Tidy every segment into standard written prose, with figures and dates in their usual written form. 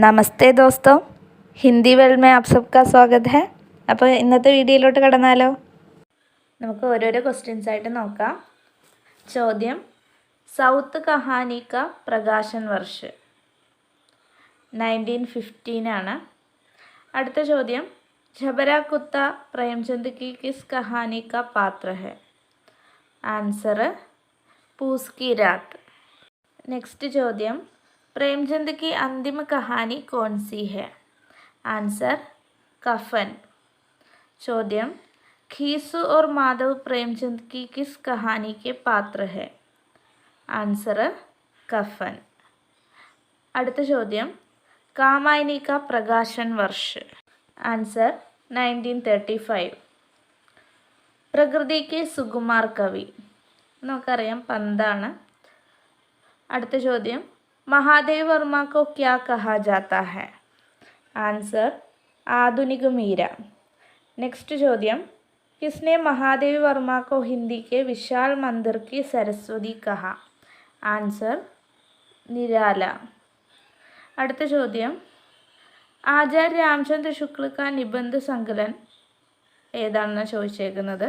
നമസ്തേ ദോസ്തോ, Hindi world में आप सबका स्वागत है. അപ്പോൾ ഇന്നത്തെ വീഡിയോയിലോട്ട് കടന്നാലോ. നമുക്ക് ഓരോരോ ക്വസ്റ്റ്യൻസ് ആയിട്ട് നോക്കാം. ചോദ്യം, സൗത്ത് കഹാനി കാ പ്രകാശൻ വർഷ 1915 ആണ്. അടുത്ത ചോദ്യം, ഝബരാ കുത്ത പ്രേംചന്ദ് की किस कहानी का पात्र है? ആൻസർ पूस की रात. नेक्स्ट ചോദ്യം, प्रेमचंद की अंतिम कहानी कौन सी है? आंसर कफन. ചോദ്യം, खीसू और माधव प्रेमचंद की किस कहानी के पात्र है? आंसर कफन. അടുത്ത ചോദ്യം, कामायनी का प्रकाशन वर्ष. आंसर 1935. പ്രകൃതി के സുകുമാർ കവി നമുക്കറിയാം പന്താണ്. അടുത്ത ചോദ്യം, महादेव वर्मा को क्या कहा जाता है? आंसर आधुनिक मीरा. नेक्स्ट ചോദ്യം, किसने महादेव वर्मा को हिंदी के विशाल मंदिर की सरस्वती कहा? आंसर निराला. അടുത്ത ചോദ്യം, ആചാര്യ രാമചന്ദ്ര ശുക്ല का निबंध संकलन ഏതാണെന്ന് ചോദിച്ചേക്കുന്നത്.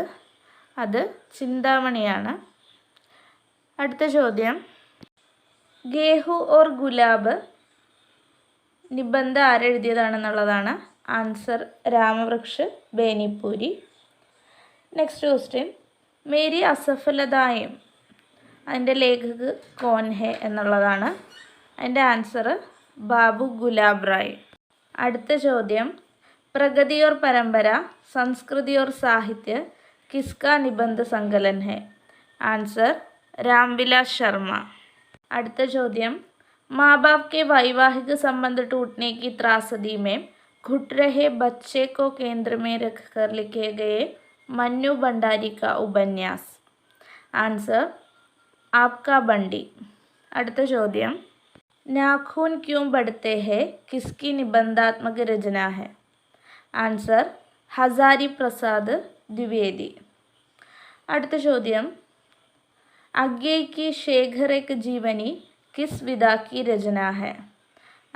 അത് ചിന്താമണിയാണ്. അടുത്ത ചോദ്യം, ഗേഹു ഓർ ഗുലാബ് നിബന്ധ ആരെഴുതിയതാണെന്നുള്ളതാണ്. Answer Rambriksh Benipuri. Next question, Meri Asafaltayen അതിൻ്റെ ലേഖക് കോൻ ഹെ എന്നുള്ളതാണ്. അതിൻ്റെ ആൻസർ ബാബു ഗുലാബ് റായ്. അടുത്ത ചോദ്യം, പ്രഗതി ഓർ പരമ്പര സംസ്കൃതി ഓർ സാഹിത്യ കിസ്കാ നിബന്ധ സങ്കലൻ ഹെ? ആൻസർ രാംവിലാസ് ശർമ്മ. അടുത്ത ചോദ്യം, माँ बाप के वैवाहिक संबंध टूटने की त्रासदी में घुट रहे बच्चे को केंद्र में रखकर लिखे गए मन्नू भंडारी का उपन्यास. आंसर आपका बंडी. അടുത്ത ചോദ്യം, नाखून क्यों बढ़ते हैं किसकी निबंधात्मक रचना है? आंसर हजारी प्रसाद द्विवेदी. അടുത്ത ചോദ്യം, अज्ञेय की शेखर एक जीवनी किस विधा की रचना है?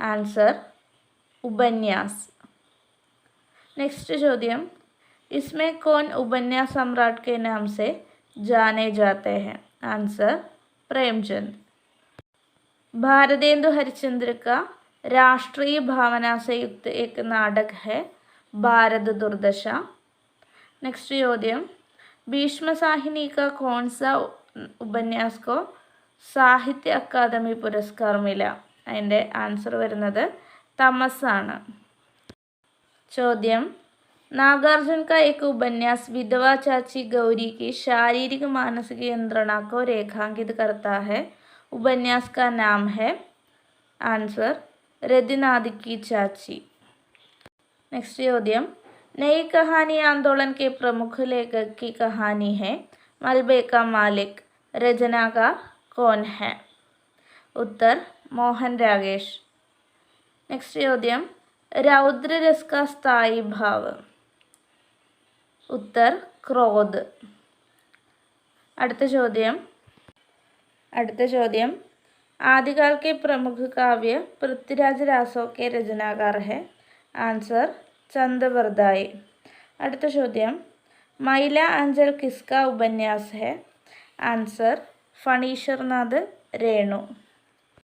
आंसर उपन्यास. नेक्स्ट ചോദ്യം, इसमें कौन उपन्यास सम्राट के नाम से जाने जाते हैं? आंसर प्रेमचंद. भारतेंदु हरिश्चंद्र का राष्ट्रीय भावना से युक्त एक नाटक है भारत दुर्दशा. नेक्स्ट ചോദ്യം, भीष्म साहिनी का कौन सा उपन्यास को സാഹിത്യ അക്കാദമി പുരസ്കാർ മില? അതിൻ്റെ ആൻസർ വരുന്നത് തമസ് ആണ്. ചോദ്യം, नागार्जुन का एक उपन्यास विधवा चाची गौरी की शारीरिक मानसिक यंत्रणा को रेखांकित करता है. उपन्यास का नाम है? आंसर रतिनाथ की चाची. नेक्स्ट ചോദ്യം, नई कहानी आंदोलन के प्रमुख लेखक की कहानी है मलबे का मालिक. रचनाकार कौन है? उत्तर मोहन रागेश. नेक्स्ट ചോദ്യം, रौद्र रस का स्थायी भाव. उत्तर क्रोध. അടുത്ത ചോദ്യം, आदिकाल के प्रमुख काव्य पृथ्वीराज रासो के रचनाकार है? आंसर चंद बरदाई. അടുത്ത ചോദ്യം, महिला अंजल किसका उपन्यास है? आंसर फणीश्वरनाथ रेणु.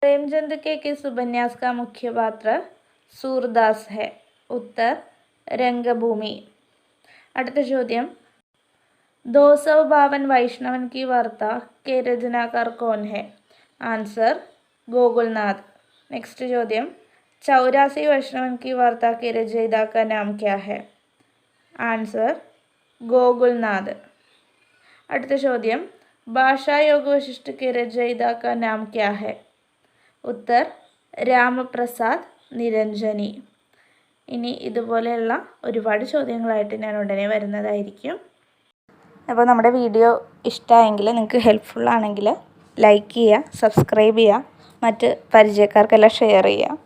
प्रेमचंद के किस उपन्यास का मुख्य पात्र सूरदास है? उत्तर रंगभूमि. അടുത്ത ചോദ്യം, 252 वैष्णवन की वार्ता के रचनाकार कौन है? आंसर गोकुलनाथ. नेक्स्ट ചോദ്യം, 84 वैष्णवन की वार्ता के रचयिता का नाम क्या है? आंसर गोकुलनाथ. അടുത്ത ചോദ്യം, भाषा योग वशिष्ठ के रचयिता का नाम क्या है? उत्तर രാമപ്രസാദ് നിരഞ്ജനി. ഇനി ഇതുപോലെയുള്ള ഒരുപാട് ചോദ്യങ്ങളായിട്ട് ഞാൻ ഉടനെ വരുന്നതായിരിക്കും. അപ്പോൾ നമ്മുടെ വീഡിയോ ഇഷ്ടമായെങ്കിൽ, നിങ്ങൾക്ക് ഹെൽപ്ഫുൾ ആണെങ്കിൽ ലൈക്ക് ചെയ്യുക, സബ്സ്ക്രൈബ് ചെയ്യുക, മറ്റ് പരിചയക്കാർക്കെല്ലാം ഷെയർ ചെയ്യുക.